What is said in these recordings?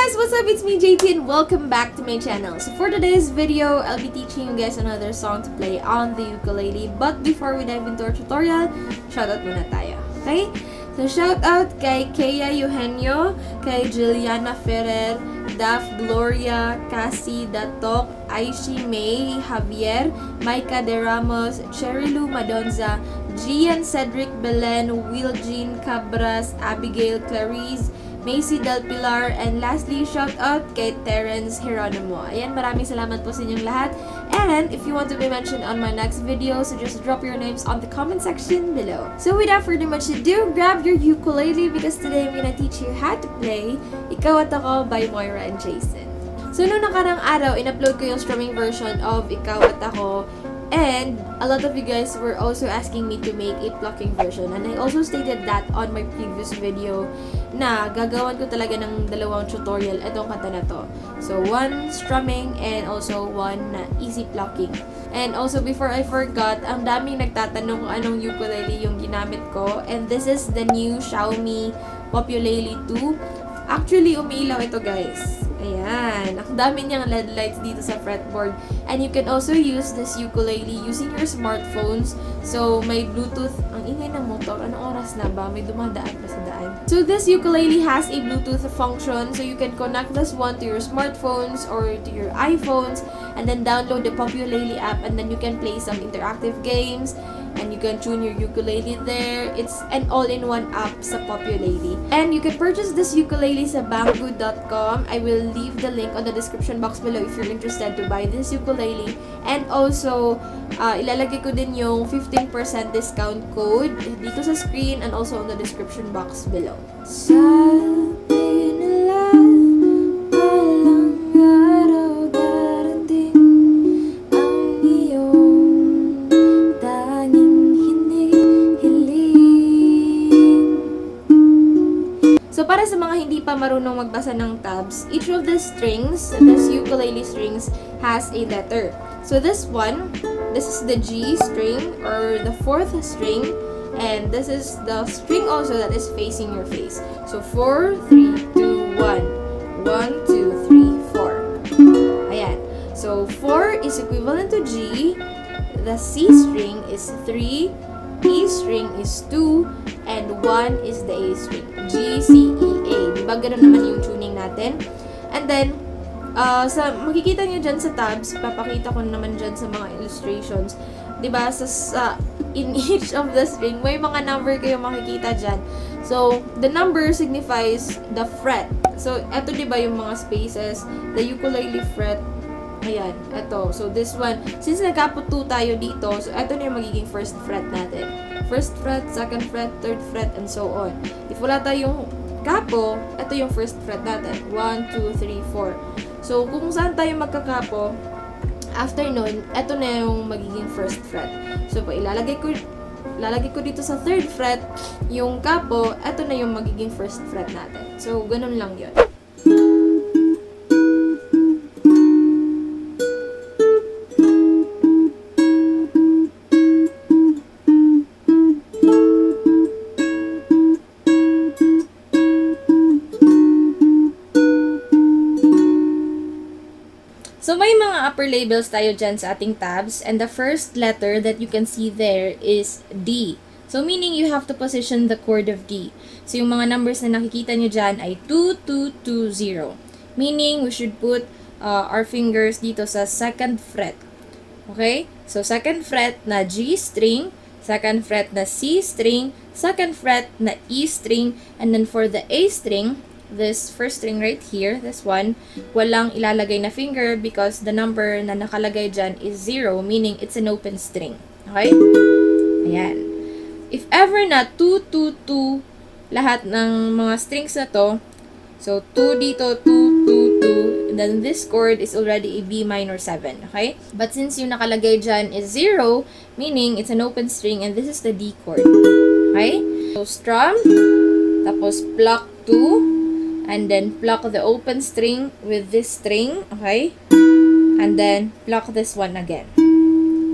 guys, what's up? It's me, JT, and welcome back to my channel. So for today's video, I'll be teaching you guys another song to play on the ukulele. But before we dive into our tutorial, shoutout muna tayo, okay? So shoutout kay Kea Eugenio, kay Juliana Ferrer, Daph Gloria, Cassie Datok, Aishi May, Javier, Maika De Ramos, Cherilu Madonza, Gian Cedric Belen, Wiljean Cabras, Abigail Clarice, Macy Del Pilar, and lastly, shout out kay Terence Geronimo. Ayan, maraming salamat po sa inyong lahat. And if you want to be mentioned on my next video, so just drop your names on the comment section below. So without further much ado, grab your ukulele because today I'm gonna teach you how to play Ikaw at Ako by Moira and Jason. So noong nakarang araw, in-upload ko yung strumming version of Ikaw at Ako. And a lot of you guys were also asking me to make a plucking version. And I also stated that on my previous video na gagawan ko talaga ng dalawang tutorial itong kanta na to. So, one strumming and also one easy plucking. And also, before I forgot, ang daming nagtatanong kung anong ukulele yung ginamit ko. And this is the new Xiaomi Populele 2. Actually, umiilaw ito guys. Ayan. Ang dami niyang LED lights dito sa fretboard. And you can also use this ukulele using your smartphones. So, may Bluetooth. Ang ingay ng motor. Anong oras na ba? May dumadaan pa sa daan. So, this ukulele has a Bluetooth function. So, you can connect this one to your smartphones or to your iPhones. And then download the Populele app. And then you can play some interactive games. And you can tune your ukulele there. It's an all-in-one app sa Populele. And you can purchase this ukulele sa banggood.com. I will leave the link on the description box below if you're interested to buy this ukulele. And also, ilalagay ko din yung 15% discount code dito sa screen and also on the description box below. Sabi nila, balang araw, darating ang iyong tanging hinihiling. So, para sa mga hindi pa marunong magbasa ng tabs, each of the strings, this ukulele strings, has a letter. So, this one, this is the G string or the fourth string, and this is the string also that is facing your face. So, 4, 3, 2, 1. 1, 2, 3, 4. Ayan. So, 4 is equivalent to G, the C string is 3, E string is 2, and 1 is the A string. GCEA. Diba ganun naman yung tuning natin? And then, makikita nyo dyan sa tabs, papakita ko naman dyan sa mga illustrations. Diba, in each of the string, may mga number kayo makikita dyan. So, the number signifies the fret. So, eto diba yung mga spaces, the ukulele fret. Ayan, eto. So, this one, since nagkapo 2 tayo dito, so eto na yung magiging first fret natin. First fret, second fret, third fret, and so on. If wala tayong kapo, eto yung first fret natin. 1, 2, 3, 4. So, kung saan tayo magkakapo, after nun, eto na yung magiging first fret. So, ilalagay ko dito sa third fret, yung kapo, eto na yung magiging first fret natin. So, ganun lang yun. So, may mga upper labels tayo dyan sa ating tabs. And the first letter that you can see there is D. So, meaning you have to position the chord of D. So, yung mga numbers na nakikita nyo dyan ay 2, 2, 2, 0. Meaning, we should put our fingers dito sa second fret. Okay? So, second fret na G string, second fret na C string, second fret na E string, and then for the A string, this first string right here, this one, walang ilalagay na finger because the number na nakalagay dyan is 0, meaning it's an open string. Okay? Ayan. If ever na 2, 2, 2, lahat ng mga strings na to, so 2 dito, 2, 2, 2, and then this chord is already a B minor 7. Okay? But since yung nakalagay dyan is 0, meaning it's an open string, and this is the D chord. Okay? So strum, tapos pluck 2, and then pluck the open string with this string, okay? And then pluck this one again.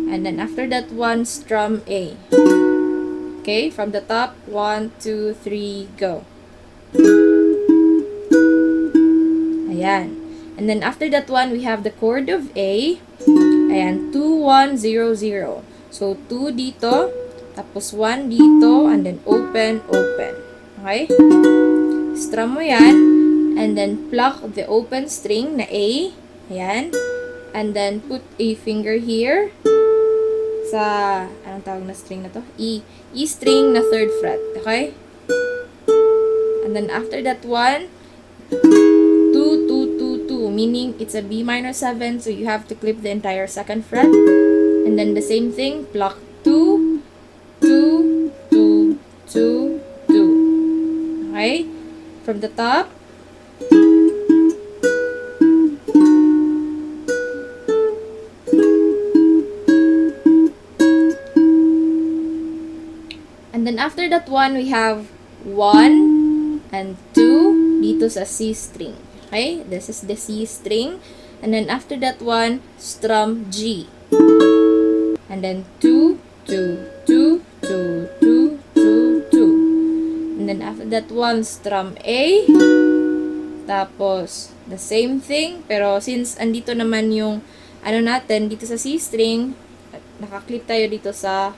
And then after that one, strum A. Okay, from the top, 1, 2, 3, go. Ayan. And then after that one, we have the chord of A. Ayan, 2, 1, 0, 0. So, 2 dito, tapos 1 dito, and then open, open. Okay? Strum mo yan, and then pluck the open string na A. Ayan. And then put a finger here sa, anong tawag na string na to? E. E string na 3rd fret. Okay? And then after that one, 2, 2, 2, 2, meaning it's a B-7, so you have to clip the entire 2nd fret. And then the same thing, pluck 2, 2, 2, 2, 2. Okay? From the top. And then after that one, we have 1 and 2 dito sa C string. Okay? This is the C string. And then after that one, strum G. And then 2, 2, 2, 2, 2, 2, 2. And then after that one, strum A. Tapos, the same thing. Pero since andito naman yung ano natin, dito sa C string, nakaklip tayo dito sa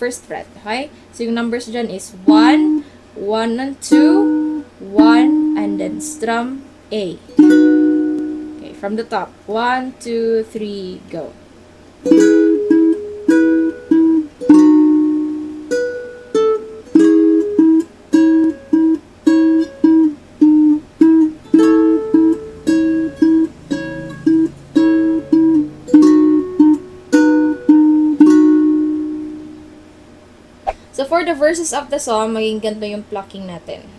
1st fret. Okay? So, yung numbers dyan is 1, 1 and 2, 1, and then strum A. Okay, from the top. 1, 2, 3, go. So, for the verses of the song, maging ganito yung plucking natin.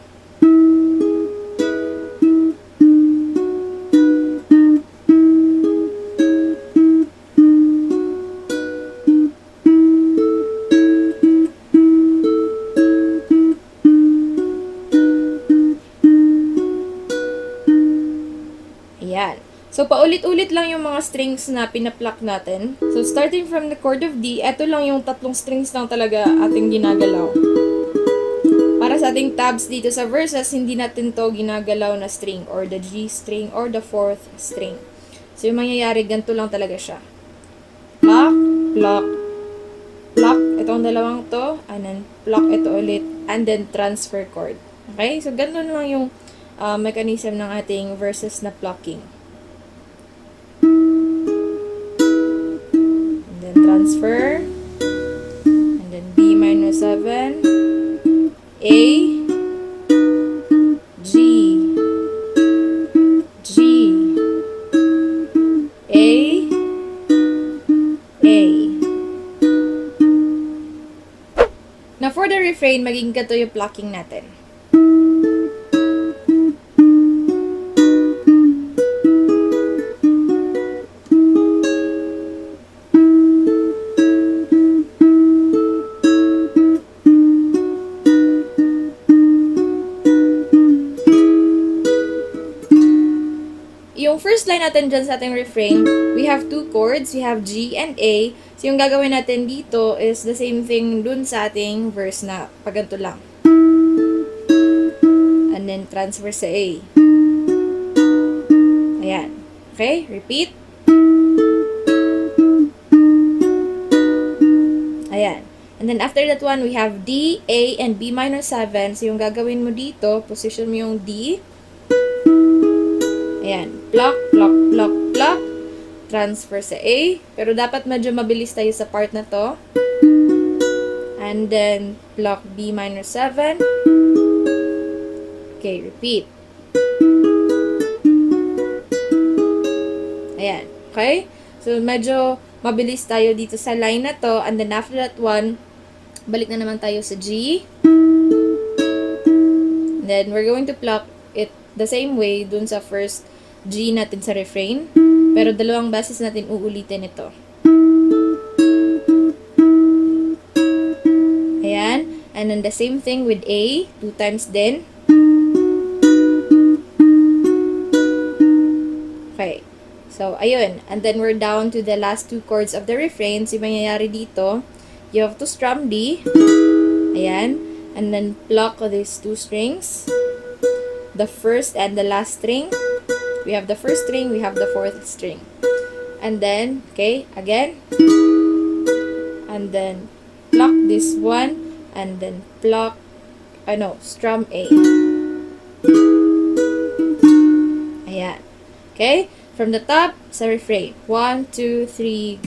Ayan. So, paulit-ulit lang yung mga strings na pinapluck natin. So, starting from the chord of D, eto lang yung 3 strings lang talaga ating ginagalaw. Para sa ating tabs dito sa verses, hindi natin to ginagalaw na string or the G string or the 4th string. So, yung mangyayari, ganito lang talaga siya. Pluck, pluck, pluck, itong dalawang to, and then pluck ito ulit, and then transfer chord. Okay? So, ganito lang yung mechanism ng ating verses na plucking. Transfer, and then B-7, A, G, G, A, A. Now, for the refrain, maging ganito yung plucking natin. Yung first line natin dyan sa ating refrain, we have 2 chords. We have G and A. So, yung gagawin natin dito is the same thing dun sa ating verse na paganto lang. And then, transfer sa A. Ayan. Okay? Repeat. Ayan. And then, after that one, we have D, A, and B-7. So, yung gagawin mo dito, position mo yung D. Ayan. Pluck, pluck, pluck, pluck. Transfer sa A. Pero dapat medyo mabilis tayo sa part na to. And then, pluck B-7. Okay, repeat. Ayan. Okay? So, medyo mabilis tayo dito sa line na to. And then, after that one, balik na naman tayo sa G. And then, we're going to pluck it the same way dun sa first G natin sa refrain. Pero dalawang beses natin uulitin ito. Ayan. And then the same thing with A. 2 times din. Okay. So, ayun. And then we're down to the last 2 chords of the refrain. So, yung mangyayari dito, you have to strum D. Ayan. And then pluck these 2 strings. The first and the last string. We have the first string, we have the fourth string. And then, okay, again. And then pluck this one, and then pluck, strum A. Ayan. Okay? From the top, sa refrain. 1, 2, 3.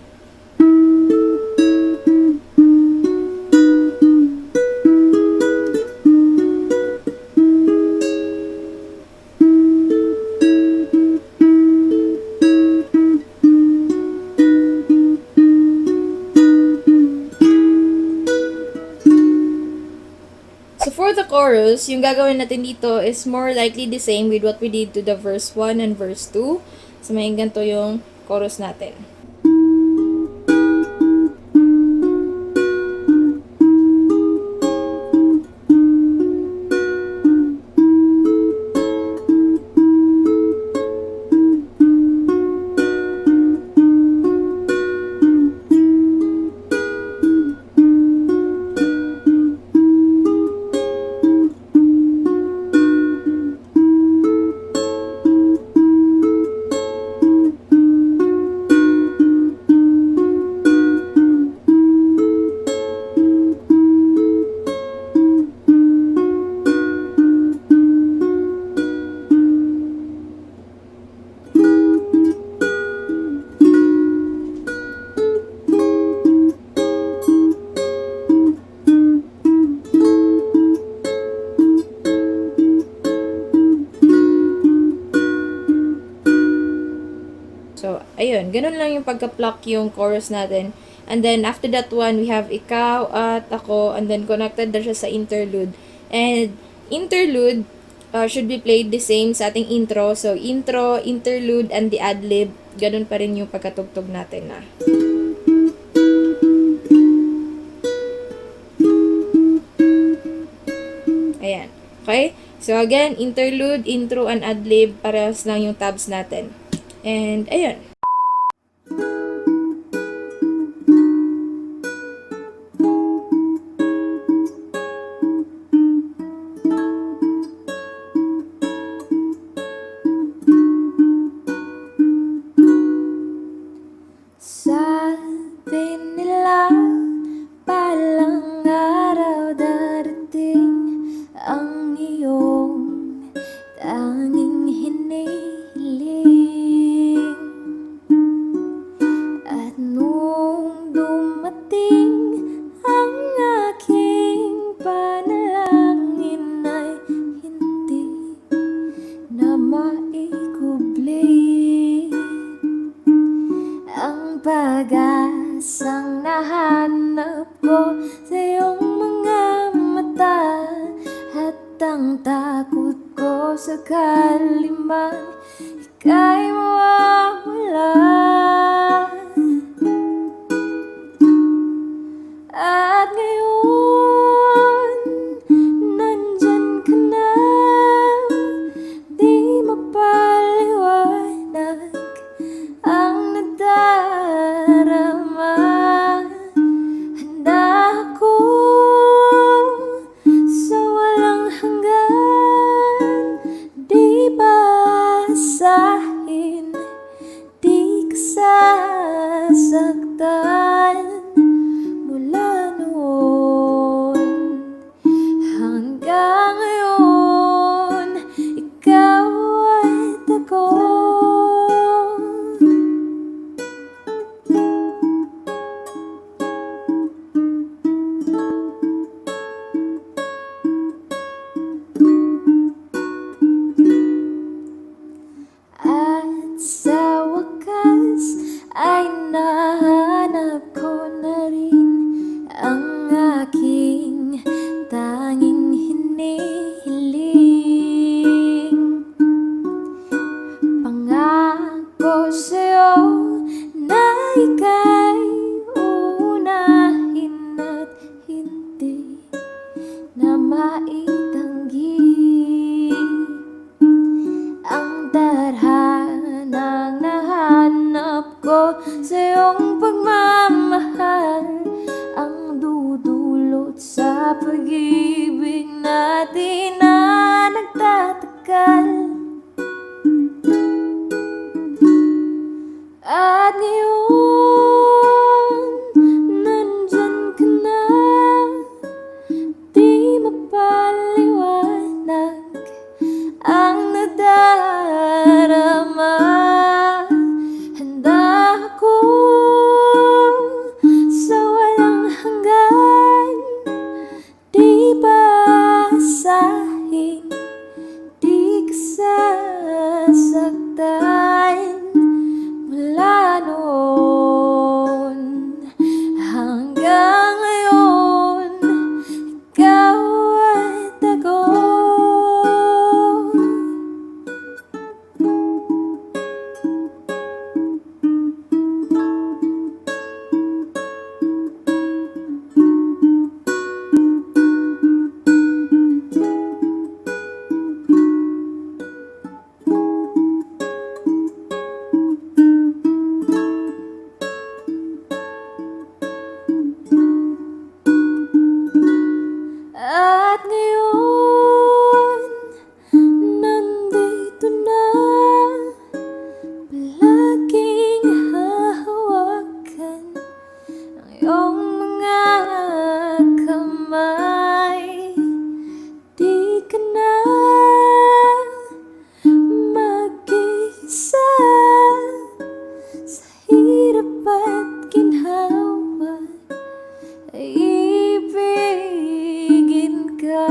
So for the chorus, yung gagawin natin dito is more likely the same with what we did to the verse 1 and verse 2. So may ganito yung chorus natin. So, ayun. Ganun lang yung pagka-pluck yung chorus natin. And then, after that one, we have ikaw at ako. And then, connected na siya sa interlude. And, interlude should be played the same sa ating intro. So, intro, interlude, and the ad-lib. Ganun pa rin yung pagkatugtog natin na. Ayan. Okay? So, again, interlude, intro, and ad-lib. Parehas lang yung tabs natin. And, ayun. Sabi nila, balang araw darating ang iyong tanging hinihiling. At nung dumating ang aking panalangin ay hindi na maikubli. Ang pag-asang nahanap ko sa iyong mga mata, at ang takot ko sakali mang ika'y mawawala. At ngayon, nandyan ka na, di mapaliwanag ang nadarama. Handa ako sa walang hanggan, di basahin, di ka sasaktan. Mula noon hanggang ngayon, ikaw at ako. At sa wakas ay nahanap ko na rin ang aking tanging hinihiling. Pangako sa'yo na ika'y uunahin at hindi na maitanggi. Ang tadhanang nahanap ko sa iyong pagmamahal, ang dudulot sa pag-ibig natin na nagtatagal. nasaktan mula noon hanggang ngayon. Ikaw ay takot. At ngayon, nandito na, palaging hahawakan ang iyong mga kamay. Di ka na mag-isa sa hirap at ginhawa. Ibigin ka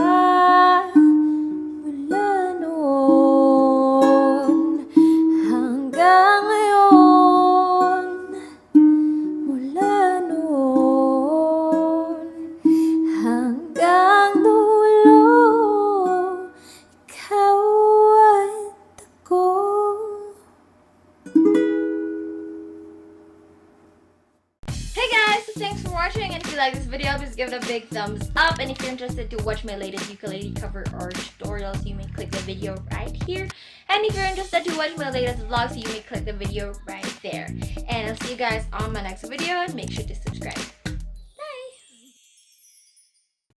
mula noon hanggang ngayon. Mula noon hanggang dulo, ikaw ay takot. Hey guys, so thanks for watching, and if you like this video, please give it a big thumbs up. And if you're interested to watch my latest ukulele cover or tutorials, you may click the video right here. And if you're interested to watch my latest vlogs, you may click the video right there. And I'll see you guys on my next video, and make sure to subscribe.